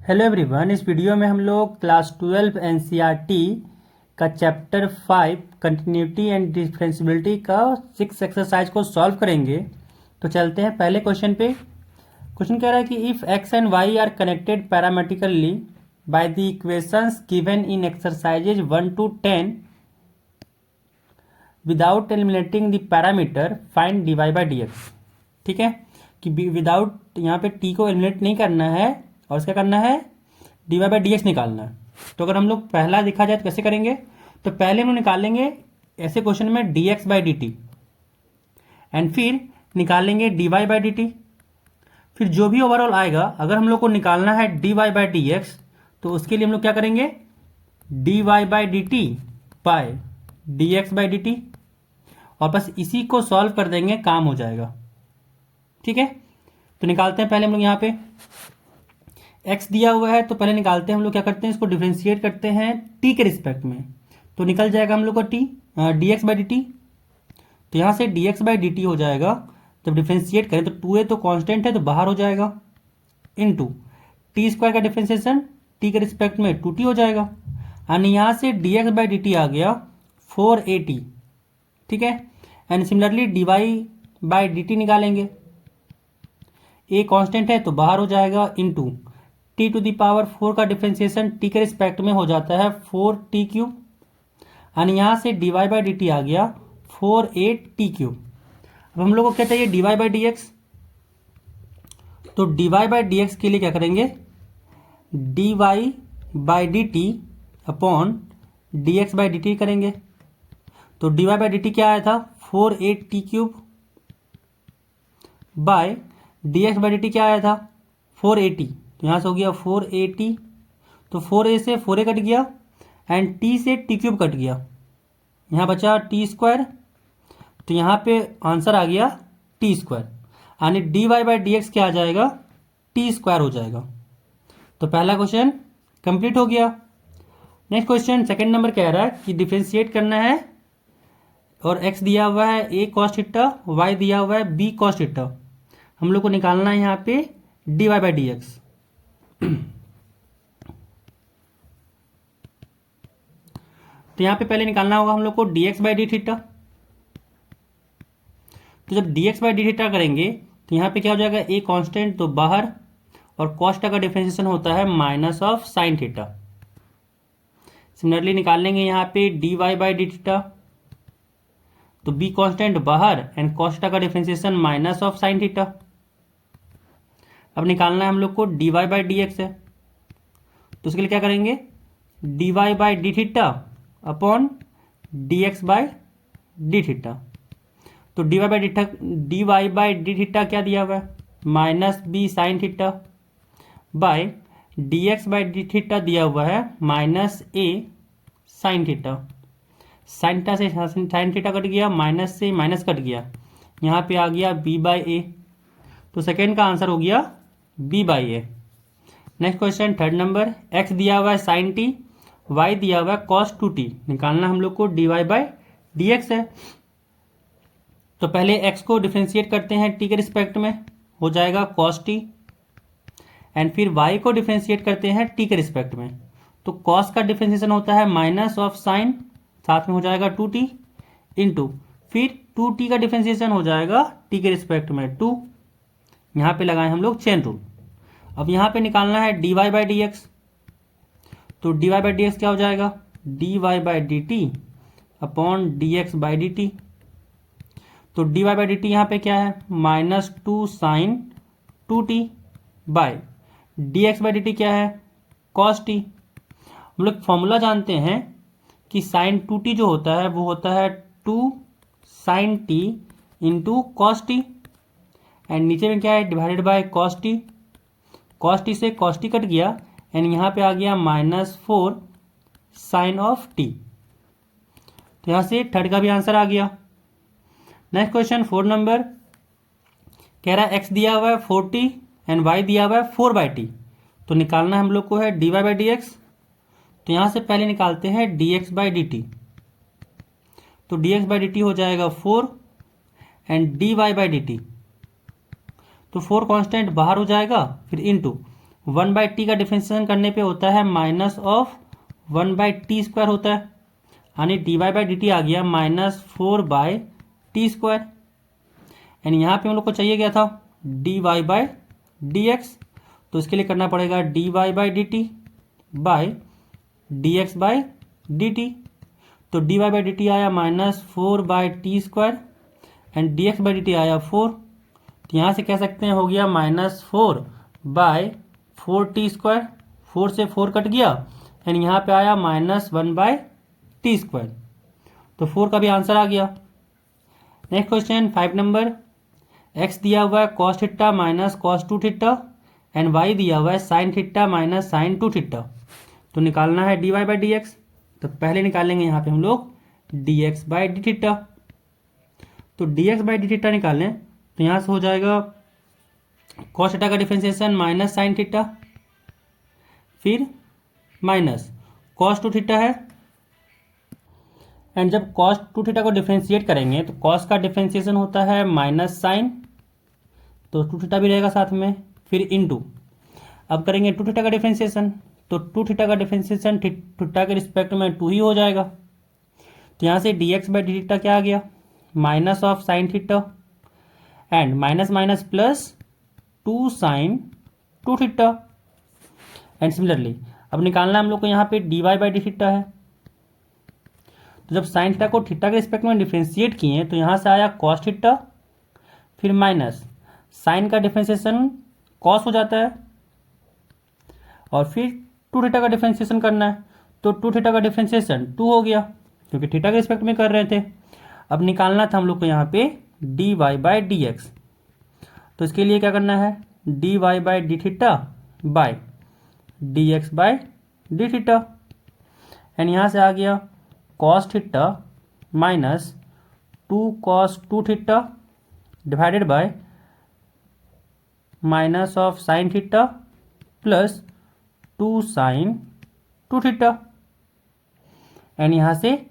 Hello everyone, इस video में हम लोग क्लास 12 एनसीईआरटी का चैप्टर 5 कंटिन्यूटी एंड डिफरेंशियबिलिटी का 6 एक्सरसाइज को सॉल्व करेंगे। तो चलते हैं पहले क्वेश्चन पे। क्वेश्चन कह रहा है कि if x and y are connected parametrically by the equations given in exercises 1 to 10 without eliminating the parameter find d Y by D x. ठीक है कि विदाउट यहाँ पे टी को एलिमिनेट नहीं करना है और उसका करना है D Y by D X निकालना है। तो अगर हम लोग पहला देखा जाए तो कैसे करेंगे, तो पहले हम लोग निकालेंगे ऐसे क्वेश्चन में D x by D T and फिर निकालेंगे D Y by D T. फिर जो भी ओवरऑल आएगा, अगर हम लोग को निकालना है D Y by D x तो उसके लिए हम लोग क्या करेंगे, D Y by D T by D x by D T, और बस इसी को सॉल्व कर देंगे, काम हो जाएगा। ठीक है, तो निकालते हैं पहले हम लोग यहाँ पे x दिया हुआ है तो पहले निकालते हैं हम लोग, क्या करते हैं इसको डिफरेंशिएट करते हैं t के रिस्पेक्ट में, तो निकल जाएगा हम लोग का t D x by D t. तो यहाँ से d x by D t हो जाएगा, जब डिफरेंशिएट करें तो 2a तो कांस्टेंट है तो बाहर हो जाएगा, इनटू टी स्क्वायर का डिफरेंशिएशन t के रिस्पेक्ट में 2t हो जाएगा, और यहाँ से d x by D t आ गया 4at। ठीक है, and similarly d Y by D t निकालेंगे, a कांस्टेंट है तो बाहर हो जाएगा, into t to the power 4 का डिफरेंशिएशन टी के रिस्पेक्ट में हो जाता है 4t क्यूब, और यहाँ से d Y by D t आ गया 4a t क्यूब। अब हम लोग को क्या चाहिए, d Y by D x. तो d Y by D x के लिए क्या करेंगे, D Y by D t upon d x by D t करेंगे। तो d Y by D t क्या आया था, 4a t cube by D x by D t क्या आया था, 4at। तो यहाँ से हो गया 4at, तो 4a से 4a कट गया एंड t से t क्यूब कट गया, यहाँ बचा टी स्क्वायर। तो यहाँ पे आंसर आ गया टी स्क्वायर, यानी D Y by D x क्या आ जाएगा, टी स्क्वायर हो जाएगा। तो पहला क्वेश्चन कंप्लीट हो गया। नेक्स्ट क्वेश्चन सेकंड नंबर कह रहा है कि डिफरेंशिएट करना है और x दिया हुआ है a cos थीटा, y दिया हुआ है b cos थीटा। हम लोग को निकालना है यहाँ पे D Y by D x. तो यहाँ पे पहले निकालना होगा हम लोग को D x by D theta. तो जब D x by D theta करेंगे तो यहाँ पे क्या हो जाएगा, ए कांस्टेंट तो बाहर, और cos थीटा का डिफरेंशिएशन होता है minus of sine theta. Similarly निकालेंगे यहाँ पे D Y by D theta, तो बी कांस्टेंट बाहर एंड cos थीटा का differentiation minus of sine theta. अब निकालना है हम लोग को D Y by D x है, तो उसके लिए क्या करेंगे, D Y by D theta upon d x by D theta. तो d Y by D theta क्या दिया हुआ है, minus B sign theta bye D x by D theta दिया हुआ है माइनस ए साइन थीटा। साइन थीटा से sine theta cut गया, माइनस से माइनस कट गया, यहाँ पे आ गया बी बाई ए। तो सेकेंड का आंसर हो गया B by A. Next question third number, X दिया हुआ है साइन टी, वाई दिया हुआ है कॉस 2t। निकालना हम लोग को D Y by D x है। तो पहले x को डिफ्रेंशिएट करते हैं t के रिस्पेक्ट में, हो जाएगा कॉस टी, एंड फिर y को डिफ्रेंशिएट करते हैं t के रिस्पेक्ट में। तो कॉस का डिफ्रेंशिएशन होता है माइनस ऑफ साइन, साथ में हो जाएगा 2t, इंटू फिर 2t का डिफ्रेंशिएशन हो जाएगा t के रिस्पेक्ट में 2। यहाँ पे लगाए हम लोग चेन रूल। अब यहाँ पे निकालना है D Y by D x. तो d Y by D x क्या हो जाएगा, d Y by D t upon d x by D t. तो d Y by D t यहाँ पे क्या है, minus 2 sine 2t by D x by D t क्या है, कॉस टी। हम लोग फॉर्मूला जानते हैं कि साइन 2t जो होता है वो होता है 2 sine T into cos T, and नीचे में क्या है, divided by cos T. Cos T से कॉस टी कट गया, एंड यहाँ पे आ गया माइनस 4 साइन ऑफ टी। तो यहाँ से थर्ड का भी आंसर आ गया। नेक्स्ट क्वेश्चन फोर्थ नंबर कह रहा है एक्स दिया हुआ है 4t एंड वाई दिया हुआ है 4/t। तो निकालना हम लोग को है D Y by D x. तो यहाँ से पहले निकालते हैं d x by D t. तो d x by D t हो जाएगा 4 and d Y by D t, तो 4 कांस्टेंट बाहर हो जाएगा, फिर इनटू 1/t का डिफरेंशिएशन करने पे होता है माइनस ऑफ 1/t² होता है, यानी dy/dt आ गया -4/t²। एंड यहाँ पे हम लोग को चाहिए क्या था, dy/dx। तो इसके लिए करना पड़ेगा dy/dt बाय dx/dt। तो dy/dt आया -4/t² एंड dx/dt आया 4। तो यहाँ से कह सकते हैं हो गया -4/4t²। 4 से 4 कट गया एंड यहाँ पे आया -1/t²। तो 4 का भी आंसर आ गया। Next question 5 number. x दिया हुआ है cos theta minus cos 2 theta and y दिया हुआ है sin theta minus sin 2 theta. तो निकालना है dy/dx। तो पहले निकालेंगे यहाँ पे हम लोग dx/d थीटा। तो dx/d थीटा निकालें तो यहाँ से हो जाएगा cos थीटा का डिफरेंशिएशन माइनस sin थीटा, फिर माइनस cos 2 थीटा है। एंड जब cos 2 थीटा को डिफरेंशिएट करेंगे तो cos का डिफरेंशिएशन होता है माइनस साइन, तो 2 थीटा भी रहेगा साथ में, फिर इनटू अब करेंगे 2 थीटा का डिफरेंशिएशन। तो 2 थीटा का डिफरेंशिएशन थीटा के रिस्पेक्ट में 2 ही हो जाएगा। तो यहाँ से dx/d थीटा क्या आ गया, minus of sine theta and minus minus plus 2 sine 2 theta. And similarly अब निकालना हम लोग को यहाँ पे dy/d थीटा है। तो जब साइन थीटा को थीटा के रिस्पेक्ट में डिफरेंशिएट किए तो यहाँ से आया cos थीटा, फिर माइनस साइन का डिफरेंशिएशन cos हो जाता है और फिर 2 थीटा का डिफरेंशिएशन करना है। तो 2 थीटा का डिफरेंशिएशन 2 हो गया क्योंकि थीटा के रिस्पेक्ट में कर रहे थे। अब निकालना था हम लोग को यहाँ पे dy/dx। तो इसके लिए क्या करना है, dy/d theta by dx/d theta. And यहाँ से आ गया cos theta minus 2 cos 2 theta divided by minus of sine theta plus 2 sine 2 theta. And यहाँ से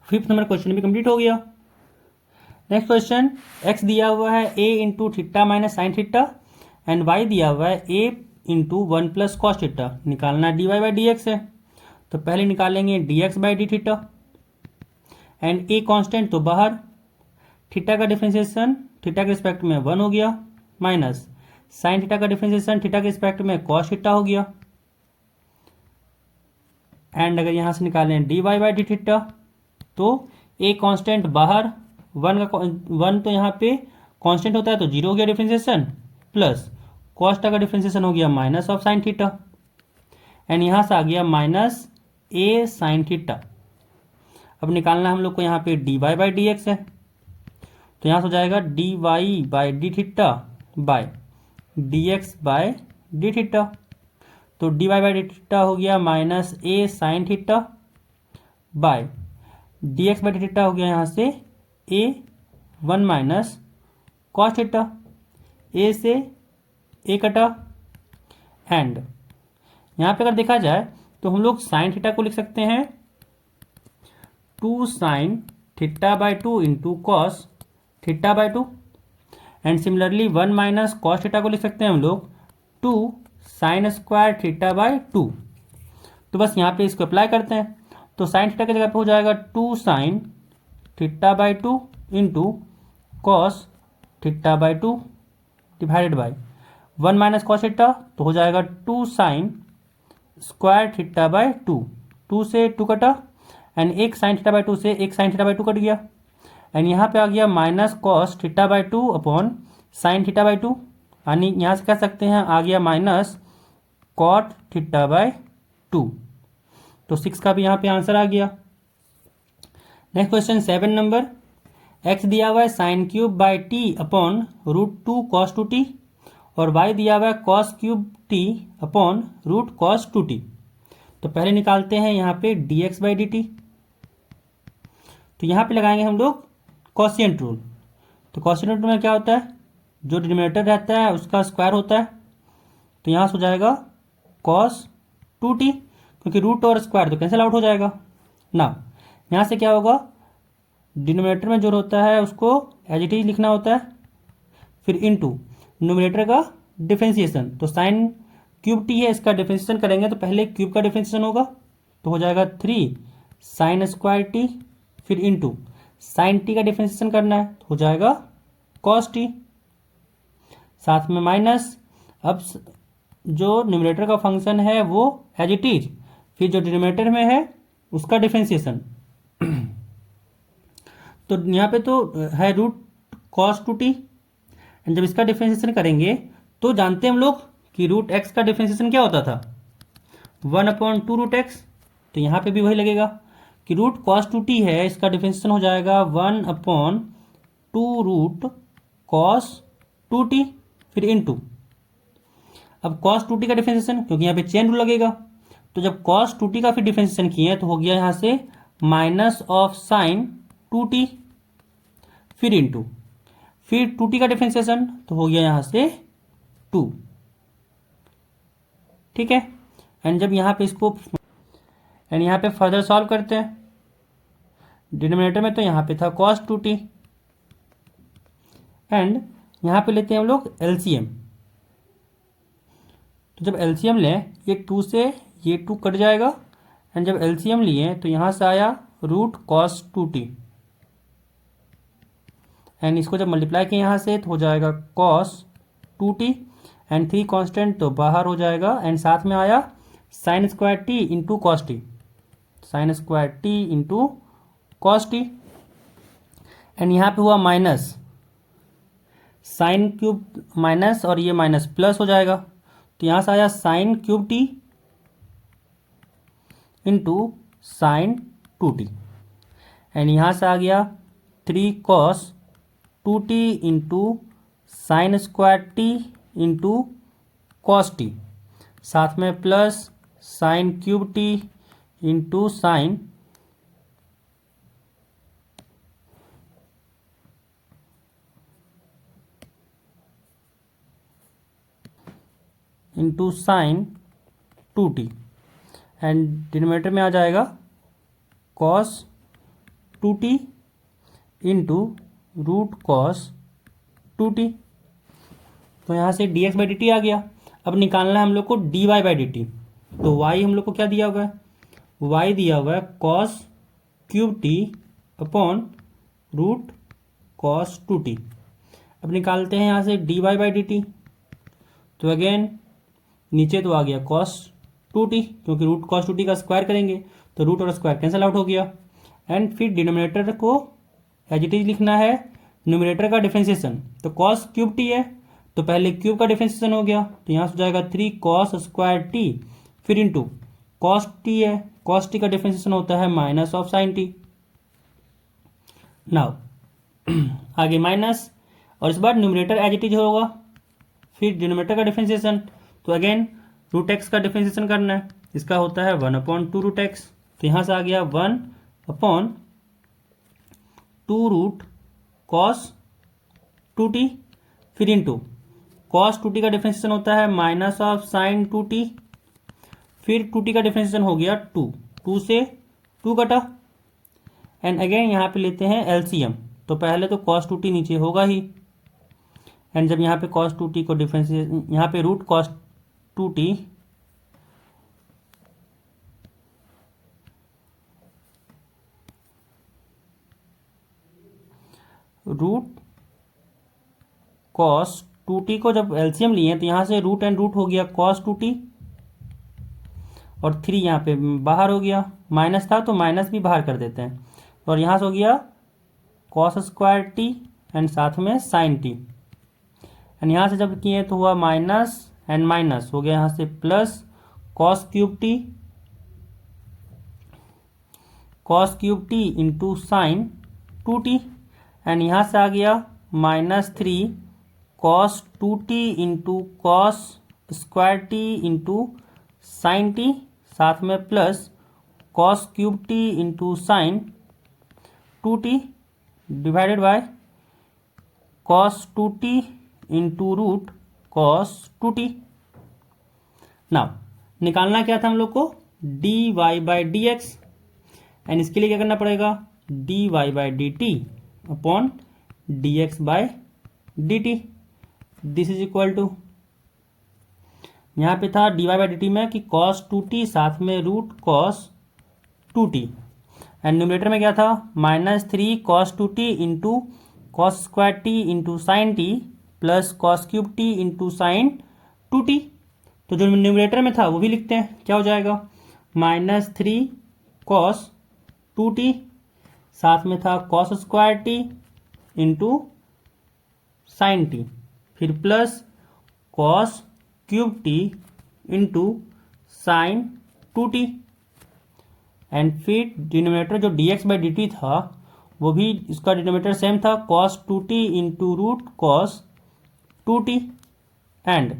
5th नंबर क्वेश्चन भी कंप्लीट हो गया। नेक्स्ट क्वेश्चन, x दिया हुआ है a into theta minus sign theta and y दिया हुआ है a into 1 plus cos theta. निकालना dy/dx है। तो पहले निकालेंगे dx/d theta and a constant तो बाहर, थीटा का डिफरेंशिएशन थीटा के रिस्पेक्ट में 1 हो गया माइनस साइन थीटा का डिफरेंशिएशन थीटा के रिस्पेक्ट में cos थीटा हो गया। एंड अगर यहाँ से निकालें dy/d थीटा तो a कांस्टेंट बाहर, 1 तो यहाँ पे कांस्टेंट होता है तो 0 हो गया डिफरेंशिएशन, प्लस cos थीटा का डिफरेंशिएशन हो गया minus of sine theta and यहाँ से आ गया माइनस a साइन थीटा। अब निकालना हम लोग को यहाँ पे dy/dx है। तो यहाँ से हो जाएगा dy/d theta by dx/d theta. तो dy/d थीटा हो गया minus a sign theta bye dx/d theta हो गया यहाँ से a 1 minus cos theta. a से a कटा एंड यहाँ पे अगर देखा जाए तो हम लोग साइन थीटा को लिख सकते हैं 2 sine theta into cos theta and similarly 1 minus cos theta को लिख सकते हैं हम लोग 2 साइन स्क्वायर थीटा/2। तो बस यहाँ पे इसको अप्लाई करते हैं। तो साइन थीटा की जगह पे हो जाएगा 2 sine theta into cos theta divided by 1 minus cos theta तो हो जाएगा 2 साइन स्क्वायर थीटा/2। 2 से 2 कटा एंड एक साइन थीटा/2 से एक साइन थीटा/2 कट गया एंड यहाँ पे आ गया माइनस कॉस थीटा/2 अपॉन साइन थीटा/2, यानी यहाँ से कह सकते हैं आ गया माइनस कॉट थीटा/2। तो 6 का भी यहाँ पे आंसर आ गया। नेक्स्ट क्वेश्चन 7 नंबर, x दिया हुआ है sine cube by T upon √2 cos 2t और y दिया हुआ है cos cube t upon √cos 2t। तो पहले निकालते हैं यहाँ पे dx/dt। तो यहाँ पे लगाएंगे हम लोग कॉशिएंट रूल। तो कॉशिएंट रूल में क्या होता है, जो डिनोमिनेटर रहता है उसका स्क्वायर होता है। तो यहाँ से हो जाएगा cos 2t, क्योंकि रूट और स्क्वायर तो कैंसिल आउट हो जाएगा ना। यहाँ से क्या होगा, डिनोमिनेटर में जो होता है उसको एज इट इज लिखना होता है, फिर इनटू न्यूमरेटर का डिफरेंशिएशन, तो साइन क्यूब टी है, इसका डिफरेंशिएशन करेंगे तो पहले क्यूब का डिफरेंशिएशन होगा तो हो जाएगा 3 साइन स्क्वायर टी, फिर इंटू साइन टी का डिफरेंशिएशन करना है तो हो जाएगा कॉस टी, साथ में माइनस। अब जो न्यूमरेटर का फंक्शन है वो एज इट इज, फिर जो डिनोमिनेटर में है उसका डिफरेंशिएशन। तो यहाँ पे तो है root cos two t, and जब इसका डिफरेंशिएशन करेंगे तो जानते हैं हम लोग कि रूट एक्स का डिफरेंशिएशन क्या होता था, 1/2 रूट एक्स। तो यहाँ पे भी वही लगेगा कि रूट कॉस टू टी है, इसका डिफरेंशिएशन हो जाएगा 1/2 रूट कॉस टू टी, फिर इंटू अब कॉस टू टी का डिफरेंशिएशन, क्योंकि यहाँ पे चेन रूल लगेगा, तो जब कॉस टू टी का फिर डिफरेंशिएशन किए तो हो गया यहाँ से minus of sign two T, फिर इंटू फिर टू टी का डिफरेंशिएशन तो हो गया यहाँ से 2, ठीक है। एंड जब यहाँ पे इसको एंड यहाँ पे फर्दर सॉल्व करते हैं डिनोमिनेटर में, तो यहाँ पे था कॉस टू टी, एंड यहाँ पे लेते हैं हम लोग एलसीएम। तो जब एलसीएम लें, ये 2 से ये 2 कट जाएगा, एंड जब एलसीएम लिए तो यहाँ से आया root cos two t, and इसको जब मल्टीप्लाई किए यहाँ से तो हो जाएगा cos two t, and 3 constant तो बाहर हो जाएगा, एंड साथ में आया sine square t into cos t, sine square t into cos T, and यहाँ पे हुआ माइनस साइन क्यूब माइनस, और ये माइनस प्लस हो जाएगा, तो यहाँ से आया sine cube t into sine two t, and यहाँ से आ गया 3 cos two t into sine square t into cos t, साथ में plus sine cube t into sine into sine two t, and denominator में आ जाएगा cos two t into root cos two t. तो यहाँ से d x by D t आ गया। अब निकालना है हम लोग को D Y by D t. तो वाई हम लोग को क्या दिया हुआ है, वाई दिया हुआ है cos cube t upon root cos two t. अब निकालते हैं यहाँ से d Y by D t. तो अगेन नीचे तो आ गया कॉस टू टी, क्योंकि रूट कॉस टू टी का स्क्वायर करेंगे तो रूट और स्क्वायर कैंसिल आउट हो गया, एंड फिर डिनोमिनेटर को एज इट इज लिखना है न्यूमरेटर का डिफरेंशिएशन। तो कॉस क्यूब टी है तो पहले क्यूब का डिफरेंशिएशन हो गया, तो यहाँ से हो जाएगा 3 कॉस स्क्वायर टी, फिर इंटू कॉस टी है, कॉस टी का डिफरेंशिएशन होता है minus of sign T. Now आगे माइनस, और इस बार न्यूमरेटर एज इट इज होगा, फिर डिनोमिनेटर का डिफरेंशिएशन। तो अगेन रूट एक्स का डिफरेंशिएशन करना है, इसका होता है 1/2 रूट एक्स। तो यहाँ से आ गया 1/2 रूट कॉस टू टी, फिर इंटू कॉस टू टी का डिफरेंशिएशन होता है minus of sign two T, फिर टू टी का डिफरेंशिएशन हो गया 2, 2 से 2 कटा, एंड अगेन यहाँ पे लेते हैं एलसीएम। तो पहले तो कॉस टू टी नीचे होगा ही, एंड जब यहाँ पे कॉस टू टी को डिफरेंशिएशन, यहाँ पे root cos two t root cos two t को जब एलसीएम लिए तो यहाँ से रूट एंड रूट हो गया कॉस टू टी, और 3 यहाँ पे बाहर हो गया, माइनस था तो माइनस भी बाहर कर देते हैं, और यहाँ से हो गया कॉस स्क्वायर टी एंड साथ में साइन टी, एंड यहाँ से जब किए तो हुआ माइनस एंड माइनस हो गया, यहाँ से plus cos cube t into sine two t, and यहाँ से आ गया -3 cos two t into cos square t into sine t, साथ में plus cos cube t into sine two t divided by cos two t into root cos two t. Now निकालना क्या था हम लोग को, D Y by D x, and इसके लिए क्या करना पड़ेगा, d Y by D t upon d x by d t, this is equal to यहाँ पे था dy बाई डी टी में कि cos 2t साथ में root cos 2t, and numerator में क्या था -3 cos 2t into cos square t into sine t plus cos cube t into sine 2t। तो जो न्यूमरेटर में था वो भी लिखते हैं, क्या हो जाएगा -3 cos 2t साथ में था cos square t into sine t, फिर plus cos cube t into sine 2t, and फिर डिनोमिनेटर जो dx बाई डी टी था वो भी इसका डिनोमिनेटर सेम था cos 2t into root cos 2t, and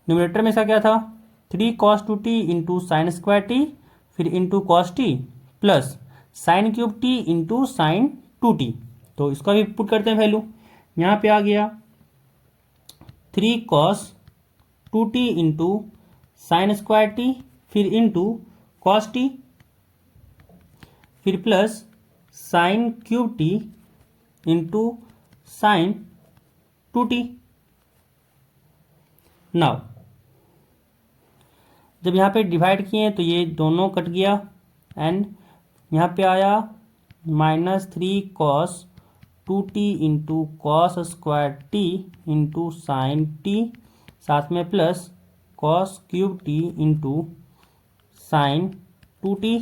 numerator में इसका क्या था 3 cos 2t into sine square t फिर into cos t plus sine cube t into sine 2t। तो इसका भी पुट करते हैं वैल्यू, यहाँ पे आ गया 3 cos 2t into sine square t फिर इंटू कॉस टी फिर plus sine cube t into sine 2t। Now जब यहाँ पे डिवाइड किए तो ये दोनों कट गया, एंड यहाँ पे आया -3 cos 2t into cos square t into sine t साथ में plus cos cube t into sine 2t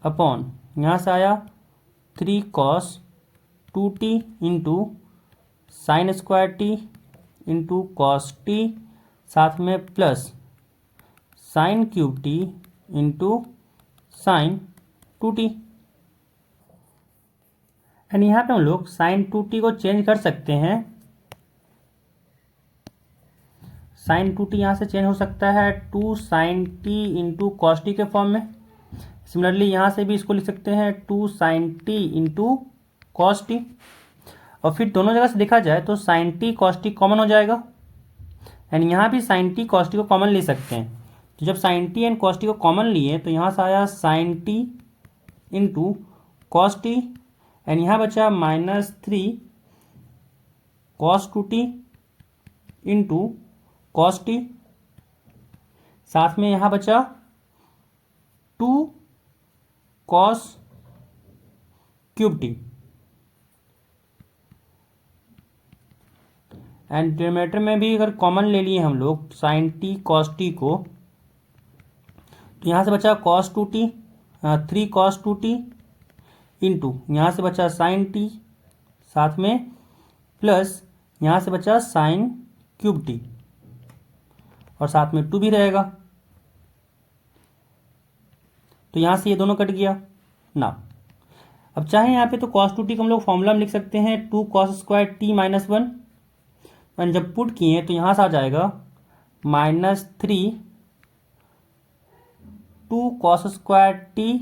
upon यहाँ से आया 3 cos 2t into sine square t into cos t साथ में plus sine cube t into sine 2t, and यहाँ पे हम लोग साइन 2t को चेंज कर सकते हैं। साइन 2t यहाँ से चेंज हो सकता है 2 sine T into cos t के फॉर्म में। सिमिलरली यहाँ से भी इसको लिख सकते हैं 2 sine T into cos t, और फिर दोनों जगह से देखा जाए तो sine t cos t common हो जाएगा, एंड यहाँ भी साइन टी कॉस टी को कॉमन ले सकते हैं। तो जब sine t and cos t को कॉमन लिए तो यहाँ से आया sine T into cos T, and यहाँ बचा -3 cos 2t into cos t साथ में यहाँ बचा 2 cos cube t, and denominator में भी अगर कॉमन ले लिए हम लोग साइन टी कॉस टी को तो यहाँ से बचा cos 2t 3 cos 2t into यहाँ से बचा साइन टी साथ में प्लस यहाँ से बचा साइन क्यूब टी और साथ में 2 भी रहेगा, तो यहाँ से ये दोनों कट गया ना। अब चाहे यहाँ पे तो cos 2t को हम लोग फॉर्मूला में लिख सकते हैं 2 cos स्क्वायर t -1, एंड जब पुट किए तो यहाँ से आ जाएगा -3 2 cos स्क्वायर t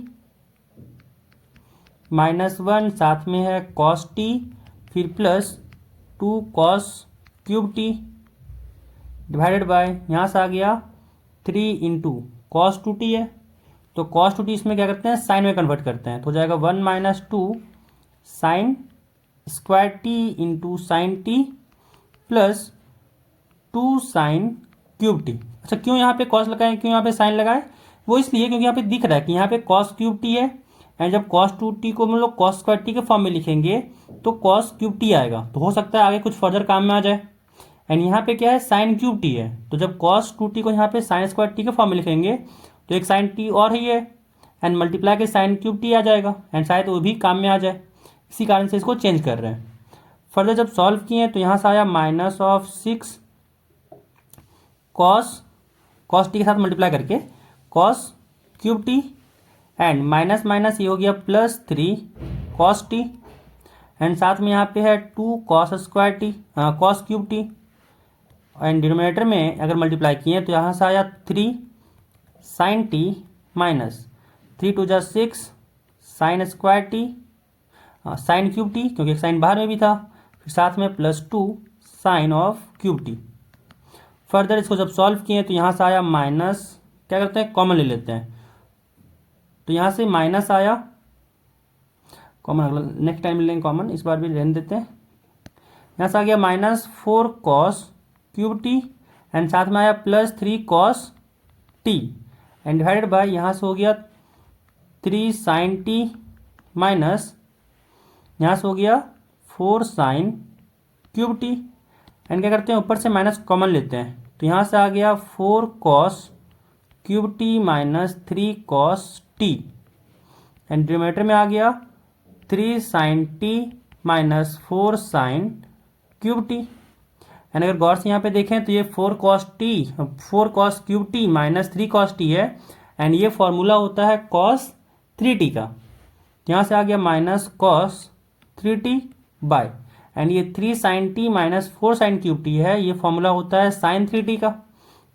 -1 साथ में है cos t फिर plus 2 cos cube T divided bye यहाँ से आ गया 3 इंटू कॉस 2t है, तो cos 2t इसमें क्या करते हैं साइन में कन्वर्ट करते हैं, तो हो जाएगा 1 - 2 sine square t into sine t plus 2 sign cube T. अच्छा क्यों यहाँ पे cos लगाए, क्यों यहाँ पे साइन लगाए, वो इसलिए क्योंकि यहाँ पे दिख रहा है कि यहाँ पे cos क्यूब टी है, एंड जब cos 2t को हम लोग cos स्क्वायर टी के फॉर्म में लिखेंगे तो cos क्यूब टी आएगा, तो हो सकता है आगे कुछ फर्दर काम में आ जाए। एंड यहाँ पे क्या है साइन क्यूब टी है, तो जब cos 2t को यहाँ पे साइन स्क्वायर टी के फॉर्म में लिखेंगे तो एक साइन टी और ही है, एंड मल्टीप्लाई के साइन क्यूब टी आ जाएगा, एंड शायद वो भी काम में आ जाए, इसी कारण से इसको चेंज कर रहे हैं। फर्दर जब सॉल्व किए तो यहाँ से आया -6 cos टी के साथ मल्टीप्लाई करके cos cube t, and minus minus ये हो गया +3 cos टी, एंड साथ में यहाँ पे है 2 cos square t cos cube t, and denominator में अगर मल्टीप्लाई किए तो यहाँ से आया 3 sine t minus 3 × 6 sine square t sine cube t, क्योंकि एक साइन बाहर में भी था, फिर साथ में +2 sine of cube t. Further इसको जब सॉल्व किए तो यहाँ से आया माइनस, क्या करते हैं कॉमन ले लेते हैं, तो यहाँ से माइनस आया कॉमन, अगला नेक्स्ट टाइम लेंगे कॉमन, इस बार भी रहने देते हैं। यहाँ से आ गया -4 cos क्यूब टी, एंड साथ में आया plus 3 cos T and divided by यहाँ से हो गया 3 साइन टी माइनस यहाँ से हो गया 4 साइन क्यूब टी एंड क्या करते हैं ऊपर से माइनस कॉमन लेते हैं तो यहाँ से आ गया 4 cos cube t minus 3 cos T and denominator में आ गया 3 sine t minus 4 sine cube t and अगर गौर से यहाँ पे देखें तो ये 4 cos cube t minus 3 cos t है एंड ये फॉर्मूला होता है कॉस 3t का। यहाँ से आ गया minus cos 3t bye and ये 3 sine t minus 4 sine cube t है, ये फॉर्मूला होता है साइन 3t का।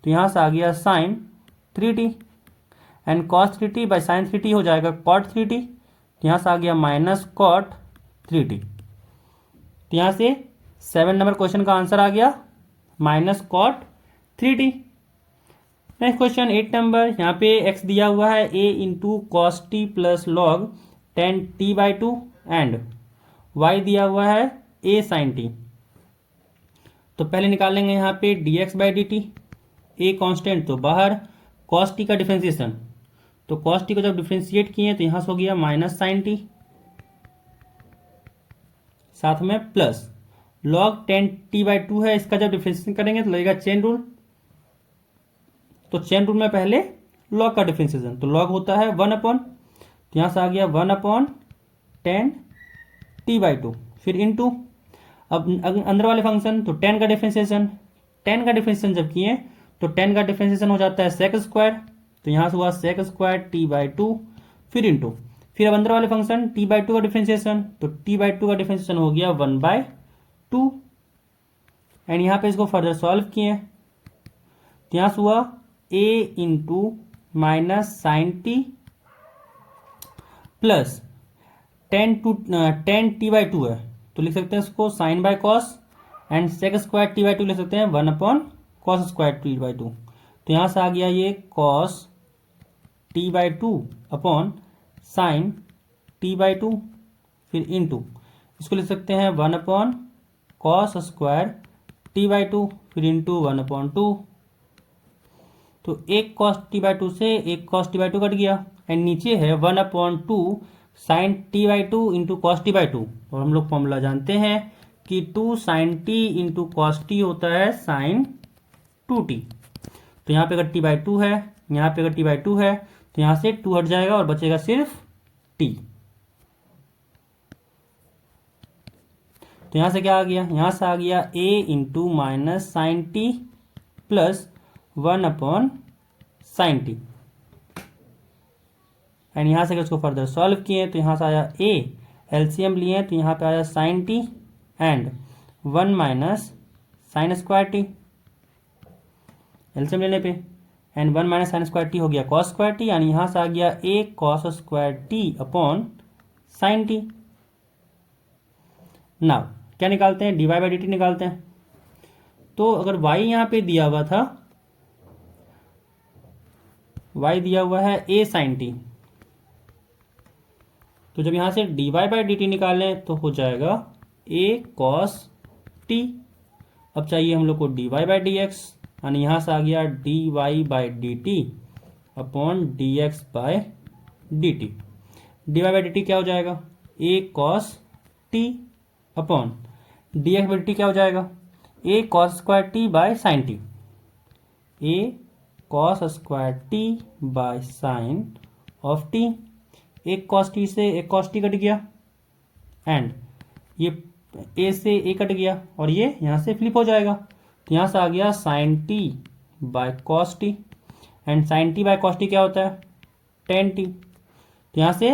तो यहाँ से आ गया sine 3t and cos 3t by sine 3t हो जाएगा कॉट 3t। तो यहाँ से आ गया माइनस कॉट 3t। तो यहाँ से 7 नंबर क्वेश्चन का आंसर आ गया minus cot 3t। Next question 8 number, यहाँ पे x दिया हुआ है a into cos t plus log 10t/2 and y दिया हुआ है a साइन टी। तो पहले निकालेंगे यहाँ पे dx/dt, a कांस्टेंट तो बाहर, कॉस टी का डिफरेंशिएशन तो कॉस टी को जब डिफरेंशिएट किए तो यहाँ से हो गया माइनस साइन टी साथ में प्लस लॉग 10t/2 है, इसका जब डिफरेंशिएशन करेंगे तो लगेगा चेन रूल। तो चेन रूल में पहले लॉग का डिफरेंशिएशन तो लॉग होता है 1/, तो यहाँ से आ गया 1/10t/2 फिर इनटू अब अंदर वाले फंक्शन तो 10 का डिफरेंशिएशन जब किए तो 10 का डिफरेंशिएशन हो जाता है सेक स्क्वायर, तो यहाँ से हुआ सेक स्क्वायर t/2 फिर इनटू फिर अब अंदर वाले फंक्शन t/2 का डिफरेंशिएशन तो t/2 का डिफरेंशिएशन हो गया 1/2 एंड यहाँ पे इसको फर्दर सॉल्व किए तो यहाँ से हुआ a into minus sine t plus 10t/2 है तो लिख सकते हैं इसको sine by cos and sec square t/2 लिख सकते हैं 1/cos स्क्वायर t/2। तो यहाँ से आ गया ये cos t/2 upon sine t/2 फिर इनटू इसको लिख सकते हैं 1/cos स्क्वायर t/2 फिर इनटू 1/2। तो एक cos t/2 से एक cos t/2 कट गया एंड नीचे है 1/2 sign t/2 into cos t/2 और हम लोग फॉर्मूला जानते हैं कि 2 sine t into cos t होता है साइन 2t। तो यहाँ पे अगर t/2 है, यहाँ पे अगर t/2 है तो यहाँ से 2 हट जाएगा और बचेगा सिर्फ t। तो यहाँ से क्या आ गया, यहाँ से आ गया a into minus sine t plus 1/साइन टी एंड यहाँ से उसको फर्दर सॉल्व किए तो यहाँ से आया a, एलसीएम लिए तो यहाँ पे आया sine t and 1 minus sine square t, LCM लेने पे and 1 minus sine square t हो गया कॉस स्क्वायर टी यानी यहाँ से आ गया a cos square T upon sine T. Now क्या निकालते हैं, dy/dt निकालते हैं। तो अगर y यहाँ पे दिया हुआ था, y दिया हुआ है a साइन टी, तो जब यहाँ से dy/dt निकालें तो हो जाएगा a cos t। अब चाहिए हम लोग को dy/dx यानी यहाँ से आ गया dy/dt अपॉन dx/dt। dy/dt क्या हो जाएगा, a cos t upon dx/dt क्या हो जाएगा, a cos square t by sine T, a cos square t by sine of t। एक cos t से एक cos t कट गया एंड ये a से a कट गया और ये यहाँ से फ्लिप हो जाएगा तो यहाँ से आ गया sine t by cos t and sine t by cos t क्या होता है 10t। तो यहाँ से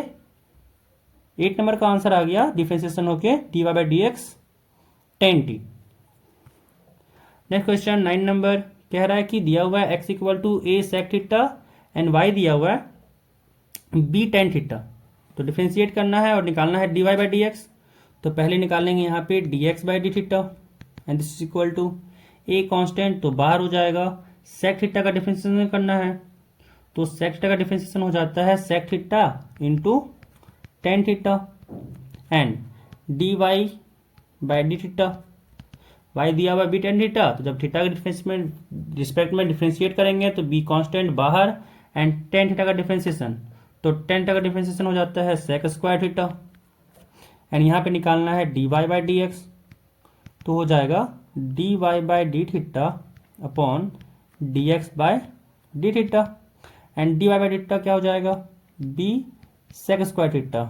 8 नंबर का आंसर आ गया डिफरेंशिएशन होके dy/dx 10t। Next question 9 number कह रहा है कि दिया हुआ है x equal to a sec theta and y दिया हुआ है b tan थीटा। तो डिफरेंशिएट करना है और निकालना है dy/dx। तो पहले निकालेंगे यहाँ पे dx/d theta and this is equal to a constant तो बाहर हो जाएगा, सेक थीटा का डिफरेंशिएशन करना है तो सेक थीटा का डिफरेंशिएशन हो जाता है sec theta into tan theta and dy/d theta y दिया हुआ बी टेन थीटा, तो जब थीटा के रिस्पेक्ट में डिफ्रेंशिएट करेंगे तो बी कांस्टेंट बाहर एंड टेन थीटा का डिफ्रेंशिएशन, तो टेन थीटा का डिफ्रेंशिएशन हो जाता है सेक स्क्वायर थीटा, एंड यहाँ पे निकालना है D Y by D x, तो हो जाएगा d Y by D theta upon d x by d theta, and d Y by D theta क्या हो जाएगा, b sec square theta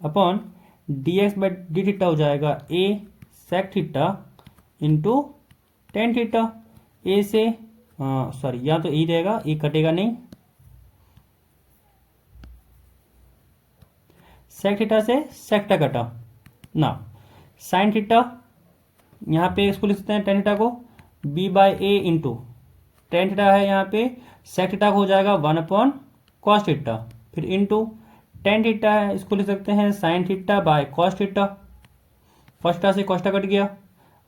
upon d x by D theta हो जाएगा a sec theta into tan theta. A से sorry यहाँ तो ए रहेगा, ए कटेगा नहीं, सेक थीटा से सेक थीटा कटा ना, साइन थीटा यहाँ पे इसको लिख सकते हैं टेन थीटा को b by a into tan theta है यहाँ पे, सेक थीटा हो जाएगा वन अपॉन कॉस थीटा, फिर इंटू टेन थीटा है इसको लिख सकते हैं sine theta by cos theta, first theta से कॉस थीटा कट गया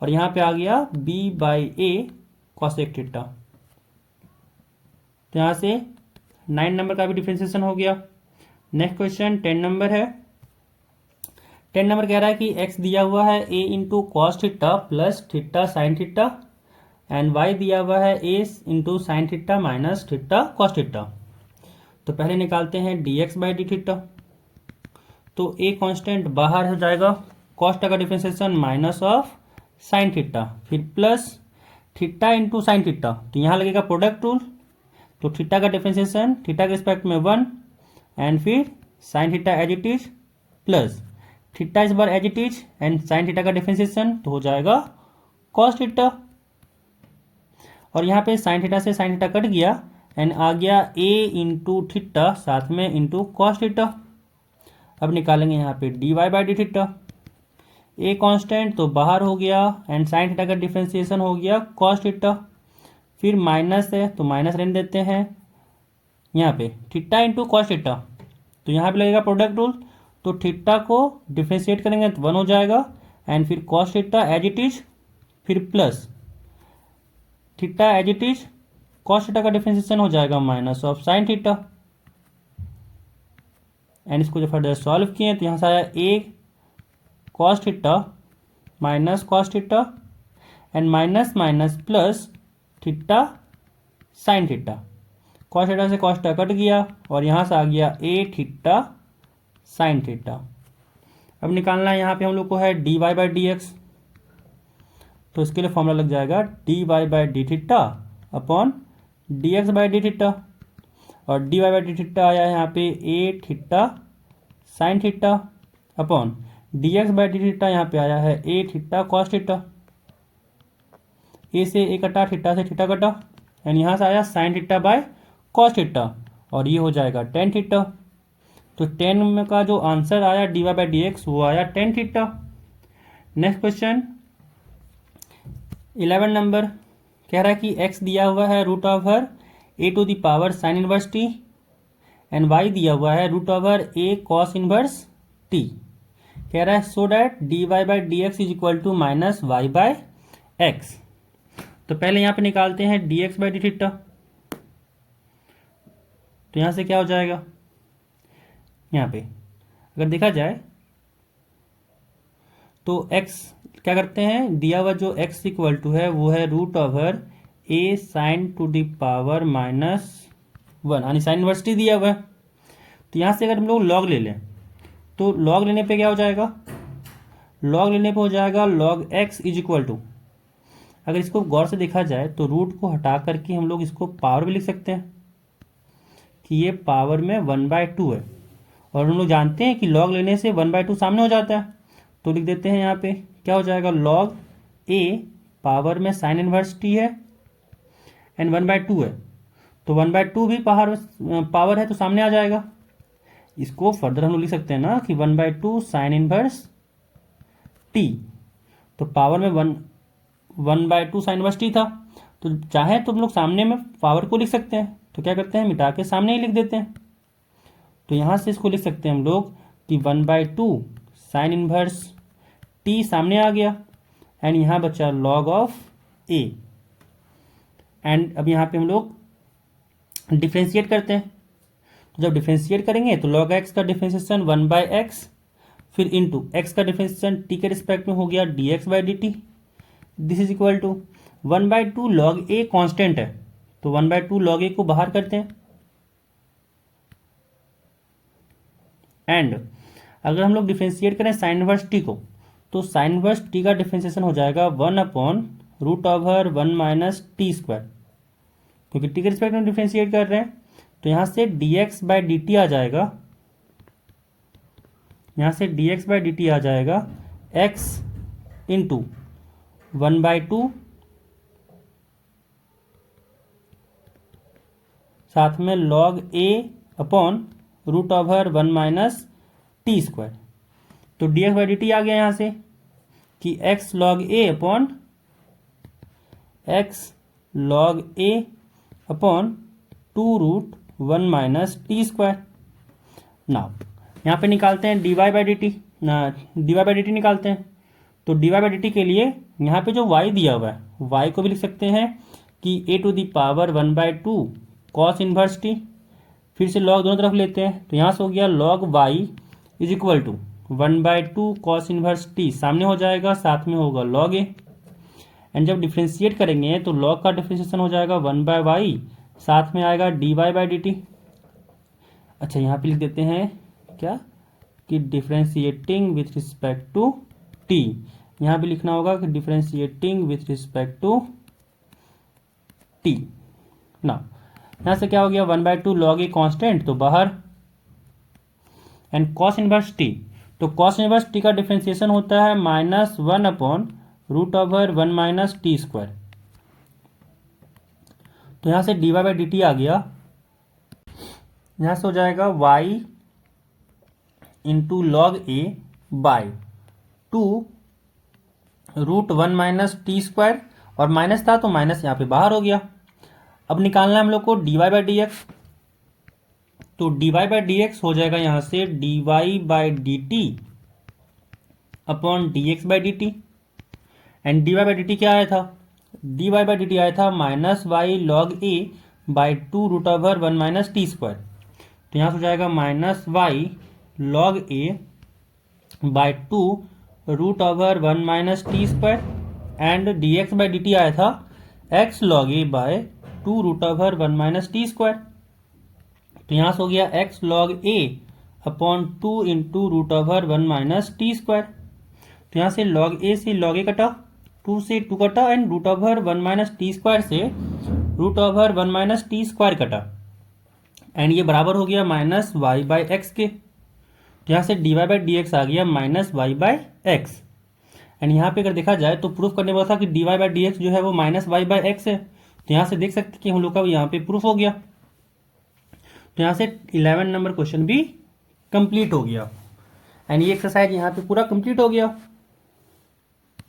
और यहाँ पे आ गया B by a cosec theta. तो यहाँ से 9 नंबर का भी डिफरेंशिएशन हो गया। नेक्स्ट क्वेश्चन 10 नंबर है। 10 नंबर कह रहा है कि x दिया हुआ है a into cos theta plus theta sine theta and y दिया हुआ है a into sine theta minus theta cos theta. तो पहले निकालते हैं dx बाई डी थीटा, तो a कांस्टेंट बाहर हो जाएगा, कॉस थीटा का differentiation minus of sine theta, फिर plus theta into sine theta, तो यहाँ लगेगा प्रोडक्ट रूल, तो थीटा का डिफरेंशिएशन थीटा के रिस्पेक्ट में 1 एंड फिर sine theta as it is plus theta इस बार as it is and sine theta का डिफरेंशिएशन तो हो जाएगा कॉस थीटा, और यहाँ पे साइन थीटा से साइन थीटा कट गया एंड आ गया a इंटू थीटा साथ में इंटू कॉस थीटा। अब निकालेंगे यहाँ पे D Y by D theta, a constant तो बाहर हो गया एंड साइन थीटा का डिफरेंशिएशन हो गया कॉस थीटा, फिर माइनस है तो माइनस रहने देते हैं यहाँ पे थीटा इंटू कॉस थीटा, तो यहाँ पे लगेगा प्रोडक्ट रूल, तो थीटा को डिफरेंशिएट करेंगे तो 1 हो जाएगा एंड फिर cos theta as it is, फिर plus theta as it is, cos theta का डिफरेंशिएशन हो जाएगा minus of sine theta, and इसको जब फर्दर सॉल्व किए तो यहाँ से आया a cos theta minus cos theta and minus minus plus theta sine theta, cos theta से कॉस थीटा कट गया और यहाँ से आ गया ए थीटा साइन थीटा। अब निकालना है यहाँ पे हम लोग को है D Y by D x, तो इसके लिए फॉर्मूला लग जाएगा d Y by D theta upon d x by D theta, और d Y by D theta आया है यहाँ पे a theta sine theta upon d x by D theta यहाँ पे आया है a theta cos theta, a से ए कटा थीटा से थीटा कटा एंड यहाँ से आया sign theta by cos theta, और ये हो जाएगा टेन थीटा। तो 10 में का जो आंसर आया d Y by D x वो आया tan theta. Next question 11 number कह रहा है कि x दिया हुआ है root over a to the power sine inverse t and y दिया हुआ है root over a cos inverse t. कह रहा है so that d Y by D x is equal to minus y by x. तो पहले यहाँ पे निकालते हैं d x by D theta, तो यहाँ से क्या हो जाएगा, यहाँ पे अगर देखा जाए तो x क्या करते हैं, दिया हुआ जो x इक्वल टू है वो है root over a sine to the power minus 1, यानी साइन इनवर्स टी दिया हुआ है। तो यहाँ से अगर हम लोग लॉग ले लें तो लॉग लेने पे क्या हो जाएगा, लॉग लेने पे हो जाएगा log x is equal to, अगर इसको गौर से देखा जाए तो रूट को हटा करके हम लोग इसको पावर भी लिख सकते हैं कि ये पावर में 1/2 है, और हम लोग जानते हैं कि लॉग लेने से 1/2 सामने हो जाता है, तो लिख देते हैं यहाँ पे क्या हो जाएगा, लॉग ए पावर में साइन इनवर्स टी है एंड 1/2 है, तो 1/2 भी पावर है तो सामने आ जाएगा। इसको फर्दर हम लोग लिख सकते हैं ना कि 1/2 साइन इनवर्स टी, तो पावर में 1/2 साइन इनवर्स टी था, तो चाहे तो हम लोग सामने में पावर को लिख सकते हैं, तो क्या करते हैं मिटा के सामने ही लिख देते हैं। तो यहाँ से इसको लिख सकते हैं हम लोग कि 1/2 साइन इनवर्स टी सामने आ गया एंड यहाँ बचा लॉग ऑफ ए, एंड अब यहाँ पे हम लोग डिफ्रेंशिएट करते हैं, तो जब डिफ्रेंशिएट करेंगे तो लॉग एक्स का डिफ्रेंशिएशन 1/x फिर इंटू एक्स का डिफ्रेंशिएशन टी के रिस्पेक्ट में हो गया dx by D t, this is equal to 1/2 log a constant है, तो 1/2 log a को बाहर करते हैं। एंड अगर हम लोग डिफ्रेंशिएट करें साइन इनवर्स टी को, तो साइन इनवर्स टी का डिफ्रेंशिएशन हो जाएगा 1/√1 - t², क्योंकि टी के रिस्पेक्ट में डिफ्रेंशिएट कर रहे हैं। तो यहाँ से dx/dt आ जाएगा, यहाँ से dx/dt आ जाएगा x इंटू 1/2 साथ में log a अपॉन √1 - t²। तो dx/dt आ गया यहाँ से कि x log a upon upon 2√1 - t²। Now यहाँ पे निकालते हैं dy/dt, dy/dt निकालते हैं। तो dy/dt के लिए यहाँ पे जो y दिया हुआ है, y को भी लिख सकते हैं कि a⁻1/2 cos इनवर्स t, फिर से log दोनों तरफ लेते हैं, तो यहाँ से हो गया log y is equal to 1/2 cos inverse t, सामने हो जाएगा, साथ में होगा log a। एंड जब डिफ्रेंशिएट करेंगे तो log का डिफ्रेंशिएशन हो जाएगा 1/y, साथ में आएगा dy/dt। अच्छा यहाँ पे लिख देते हैं क्या कि differentiating with respect to t, यहाँ पे लिखना होगा कि differentiating with respect to t। ना यहाँ से क्या हो गया 1/2 log a कांस्टेंट, तो बाहर, एंड cos इनवर्स t, तो cos इनवर्स t का डिफ्रेंशिएशन होता है -1/√1 - t²। तो यहाँ से dy/dt आ गया, यहाँ से हो जाएगा y into log a by 2√1 - t², और माइनस था तो माइनस यहाँ पे बाहर हो गया। अब निकालना है हम लोग को dy/dx, तो dy/dx हो जाएगा यहाँ से dy/dt upon dx/dt। And dy/dt क्या आया था, dy/dt आया था -y log a by 2√1 - t²। तो यहाँ से हो जाएगा -y log a by 2√1 - t², and dx/dt आया था x log a by 2√1 - t²। तो यहाँ से हो गया x log a upon 2 into √1 - t²। तो यहाँ से log a से log a कटा, 2 से 2 कटा, एंड √1 - t² से √1 - t² कटा, एंड ये बराबर हो गया -y/x के। तो यहाँ से dy/dx आ गया -y/x। एंड यहाँ पे अगर देखा जाए तो प्रूफ करने वाला था कि dy/dx जो है वो -y/x है, तो यहाँ से देख सकते हैं कि हम लोग का यहाँ पे प्रूफ हो गया। तो यहाँ से 11 नंबर क्वेश्चन भी कंप्लीट हो गया, एंड ये एक्सरसाइज यहाँ पे पूरा कंप्लीट हो गया।